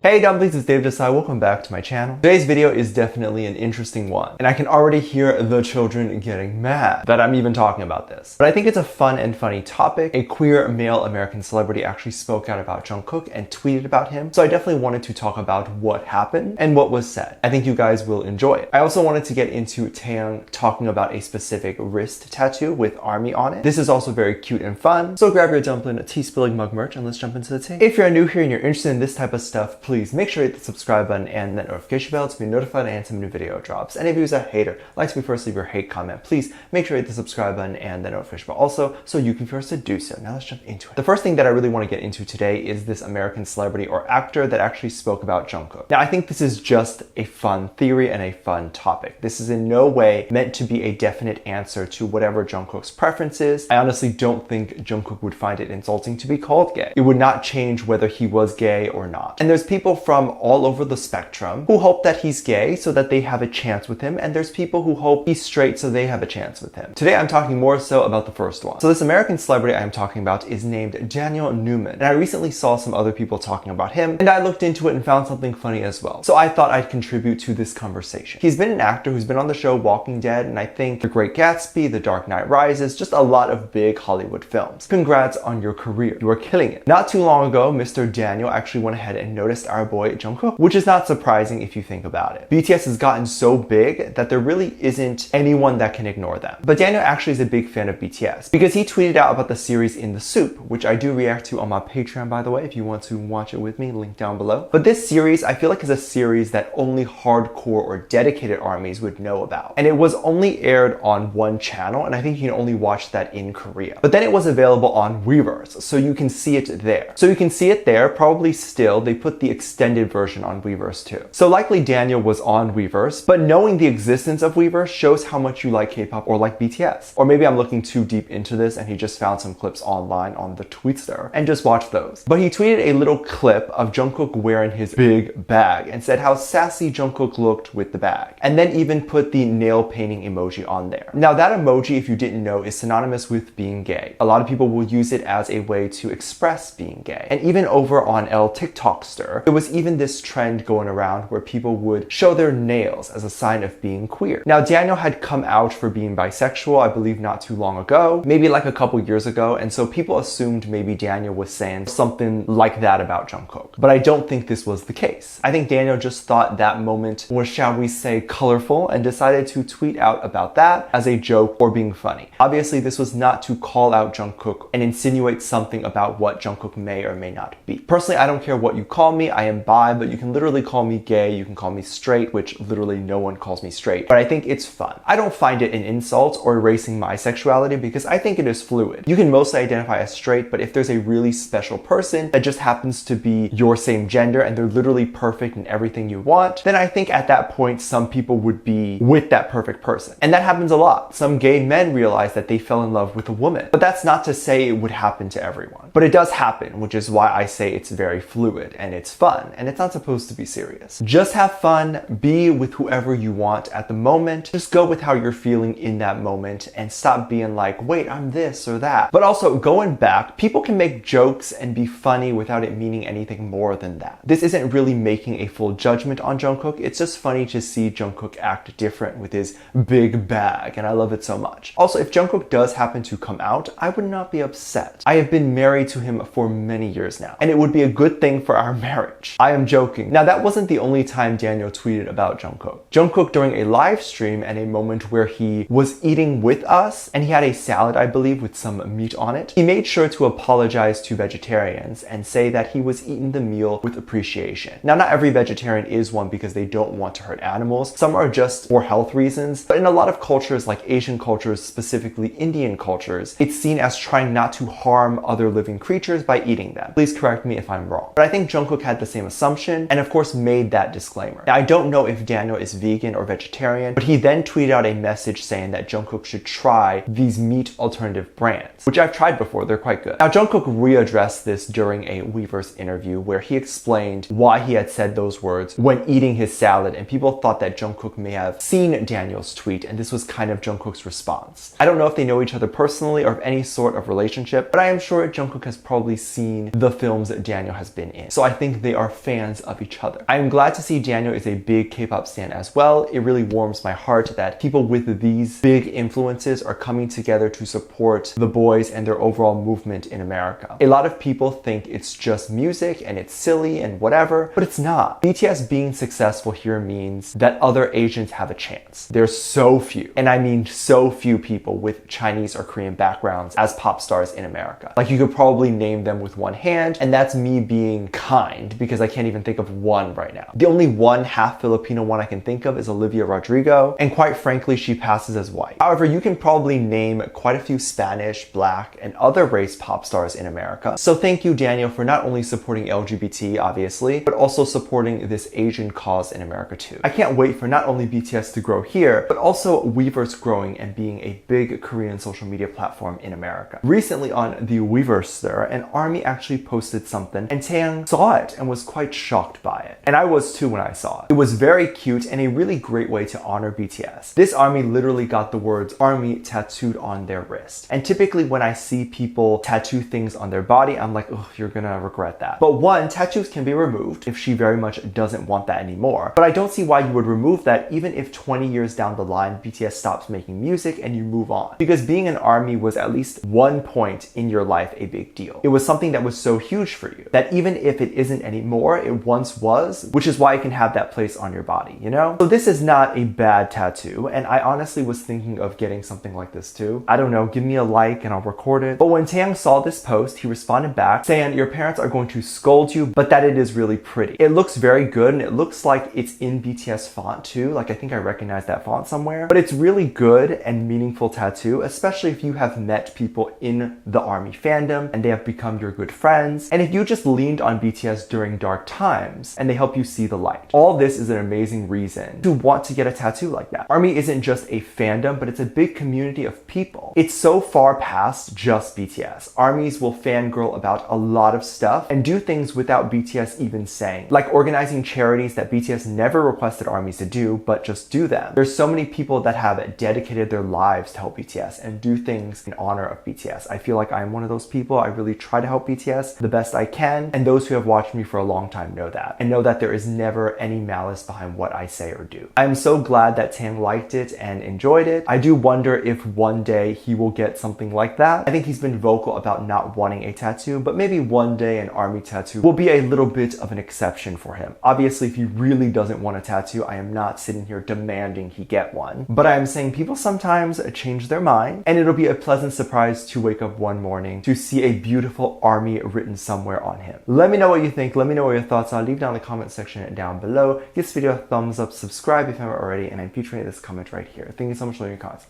Hey dumplings, it's Dave Desai. Welcome back to my channel. Today's video is definitely an interesting one, and I can already hear the children getting mad that I'm even talking about this. But I think it's a fun and funny topic. A queer male American celebrity actually spoke out about Jungkook and tweeted about him, so I definitely wanted to talk about what happened and what was said. I think you guys will enjoy it. I also wanted to get into Taehyung talking about a specific wrist tattoo with army on it. This is also very cute and fun, so grab your dumpling, tea spilling mug merch, and let's jump into the tea. If you're new here and you're interested in this type of stuff, please make sure to hit the subscribe button and that notification bell to be notified anytime a new video drops. And if you're a hater, like to be first, leave your hate comment. Please make sure to hit the subscribe button and the notification bell also so you can be first to do so. Now let's jump into it. The first thing that I really want to get into today is this American celebrity or actor that actually spoke about Jungkook. Now I think this is just a fun theory and a fun topic. This is in no way meant to be a definite answer to whatever Jungkook's preference is. I honestly don't think Jungkook would find it insulting to be called gay. It would not change whether he was gay or not. And there's people from all over the spectrum who hope that he's gay so that they have a chance with him, and there's people who hope he's straight so they have a chance with him. Today I'm talking more so about the first one. So this American celebrity I'm talking about is named Daniel Newman, and I recently saw some other people talking about him, and I looked into it and found something funny as well. So I thought I'd contribute to this conversation. He's been an actor who's been on the show Walking Dead, and I think The Great Gatsby, The Dark Knight Rises, just a lot of big Hollywood films. Congrats on your career. You are killing it. Not too long ago, Mr. Daniel actually went ahead and noticed our boy Jungkook, which is not surprising if you think about it. BTS has gotten so big that there really isn't anyone that can ignore them. But Daniel actually is a big fan of BTS because he tweeted out about the series In the Soup, which I do react to on my Patreon, by the way, if you want to watch it with me, link down below. But this series, I feel like, is a series that only hardcore or dedicated armies would know about. And it was only aired on one channel, and I think you can only watch that in Korea. But then it was available on Weverse, so you can see it there. So you can see it there, probably still. They put the extended version on Weverse too. So likely Daniel was on Weverse, but knowing the existence of Weverse shows how much you like K-pop or like BTS. Or maybe I'm looking too deep into this and he just found some clips online on the Tweetster and just watched those. But he tweeted a little clip of Jungkook wearing his big bag and said how sassy Jungkook looked with the bag. And then even put the nail painting emoji on there. Now that emoji, if you didn't know, is synonymous with being gay. A lot of people will use it as a way to express being gay. And even over on TikTokster, there was even this trend going around where people would show their nails as a sign of being queer. Now Daniel had come out for being bisexual, I believe not too long ago, maybe like a couple years ago, and so people assumed maybe Daniel was saying something like that about Jungkook. But I don't think this was the case. I think Daniel just thought that moment was, shall we say, colorful, and decided to tweet out about that as a joke or being funny. Obviously this was not to call out Jungkook and insinuate something about what Jungkook may or may not be. Personally, I don't care what you call me. I am bi, but you can literally call me gay, you can call me straight, which literally no one calls me straight, but I think it's fun. I don't find it an insult or erasing my sexuality because I think it is fluid. You can mostly identify as straight, but if there's a really special person that just happens to be your same gender and they're literally perfect in everything you want, then I think at that point some people would be with that perfect person. And that happens a lot. Some gay men realize that they fell in love with a woman, but that's not to say it would happen to everyone. But it does happen, which is why I say it's very fluid and it's fun, and it's not supposed to be serious. Just have fun, be with whoever you want at the moment. Just go with how you're feeling in that moment and stop being like, wait, I'm this or that. But also, going back, people can make jokes and be funny without it meaning anything more than that. This isn't really making a full judgment on Jungkook. It's just funny to see Jungkook act different with his big bag, and I love it so much. Also, if Jungkook does happen to come out, I would not be upset. I have been married to him for many years now, and it would be a good thing for our marriage. I am joking. Now, that wasn't the only time Daniel tweeted about Jungkook. Jungkook, during a live stream and a moment where he was eating with us, and he had a salad, I believe, with some meat on it, he made sure to apologize to vegetarians and say that he was eating the meal with appreciation. Now, not every vegetarian is one because they don't want to hurt animals. Some are just for health reasons, but in a lot of cultures, like Asian cultures, specifically Indian cultures, it's seen as trying not to harm other living creatures by eating them. Please correct me if I'm wrong. But I think Jungkook had the same assumption and of course made that disclaimer. Now, I don't know if Daniel is vegan or vegetarian, but he then tweeted out a message saying that Jungkook should try these meat alternative brands, which I've tried before, they're quite good. Now, Jungkook readdressed this during a Weverse interview where he explained why he had said those words when eating his salad, and people thought that Jungkook may have seen Daniel's tweet, and this was kind of Jungkook's response. I don't know if they know each other personally or of any sort of relationship, but I am sure Jungkook has probably seen the films that Daniel has been in. So I think they they are fans of each other. I am glad to see Daniel is a big K-pop stan as well. It really warms my heart that people with these big influences are coming together to support the boys and their overall movement in America. A lot of people think it's just music and it's silly and whatever, but it's not. BTS being successful here means that other Asians have a chance. There's so few, and I mean so few people with Chinese or Korean backgrounds as pop stars in America. Like, you could probably name them with one hand, and that's me being kind because I can't even think of one right now. The only one half Filipino one I can think of is Olivia Rodrigo, and quite frankly, she passes as white. However, you can probably name quite a few Spanish, Black, and other race pop stars in America. So thank you, Daniel, for not only supporting LGBT, obviously, but also supporting this Asian cause in America too. I can't wait for not only BTS to grow here, but also Weverse growing and being a big Korean social media platform in America. Recently on the Weverse there, an ARMY actually posted something, and Taehyung saw it and was quite shocked by it. And I was too when I saw it. It was very cute and a really great way to honor BTS. This ARMY literally got the words ARMY tattooed on their wrist. And typically when I see people tattoo things on their body, I'm like, oh, you're gonna regret that. But one, tattoos can be removed if she very much doesn't want that anymore. But I don't see why you would remove that even if 20 years down the line, BTS stops making music and you move on. Because being an ARMY was at least one point in your life a big deal. It was something that was so huge for you that even if it isn't anymore, it once was, which is why it can have that place on your body, you know? So this is not a bad tattoo, and I honestly was thinking of getting something like this too. I don't know, give me a like and I'll record it. But when Taehyung saw this post, he responded back saying, your parents are going to scold you, but that it is really pretty. It looks very good, and it looks like it's in BTS font too. Like, I think I recognize that font somewhere. But it's really good and meaningful tattoo, especially if you have met people in the ARMY fandom and they have become your good friends, and if you just leaned on BTS during dark times and they help you see the light. All this is an amazing reason to want to get a tattoo like that. ARMY isn't just a fandom, but it's a big community of people. It's so far past just BTS. ARMYs will fangirl about a lot of stuff and do things without BTS even saying, like organizing charities that BTS never requested ARMYs to do, but just do them. There's so many people that have dedicated their lives to help BTS and do things in honor of BTS. I feel like I'm one of those people. I really try to help BTS the best I can, and those who have watched me for a long time know that, and know that there is never any malice behind what I say or do. I'm so glad that Taehyung liked it and enjoyed it. I do wonder if one day he will get something like that. I think he's been vocal about not wanting a tattoo, but maybe one day an ARMY tattoo will be a little bit of an exception for him. Obviously, if he really doesn't want a tattoo, I am not sitting here demanding he get one, but I am saying people sometimes change their mind, and it'll be a pleasant surprise to wake up one morning to see a beautiful ARMY written somewhere on him. Let me know what you think. Let me know what your thoughts are. Leave down in the comment section down below. Give this video a thumbs up, subscribe if you haven't already, and I'm featuring this comment right here. Thank you so much for leaving your comments.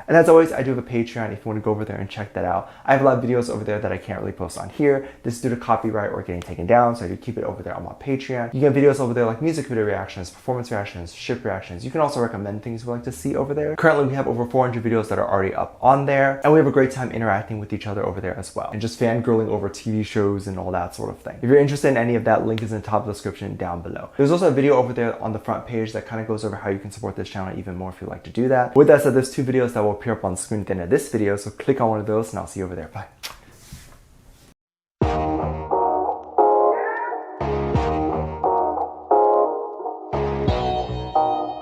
And as always, I do have a Patreon if you want to go over there and check that out. I have a lot of videos over there that I can't really post on here. This is due to copyright or getting taken down, so I do keep it over there on my Patreon. You get videos over there like music video reactions, performance reactions, ship reactions. You can also recommend things you like to see over there. Currently, we have over 400 videos that are already up on there, and we have a great time interacting with each other over there as well, and just fangirling over TV shows and all that sort of thing. If you're interested in any of that, link is in the top of the description down below. There's also a video over there on the front page that kind of goes over how you can support this channel even more if you'd like to do that. With that said, there's two videos that will appear up on the screen at the end of this video, so click on one of those and I'll see you over there. Bye.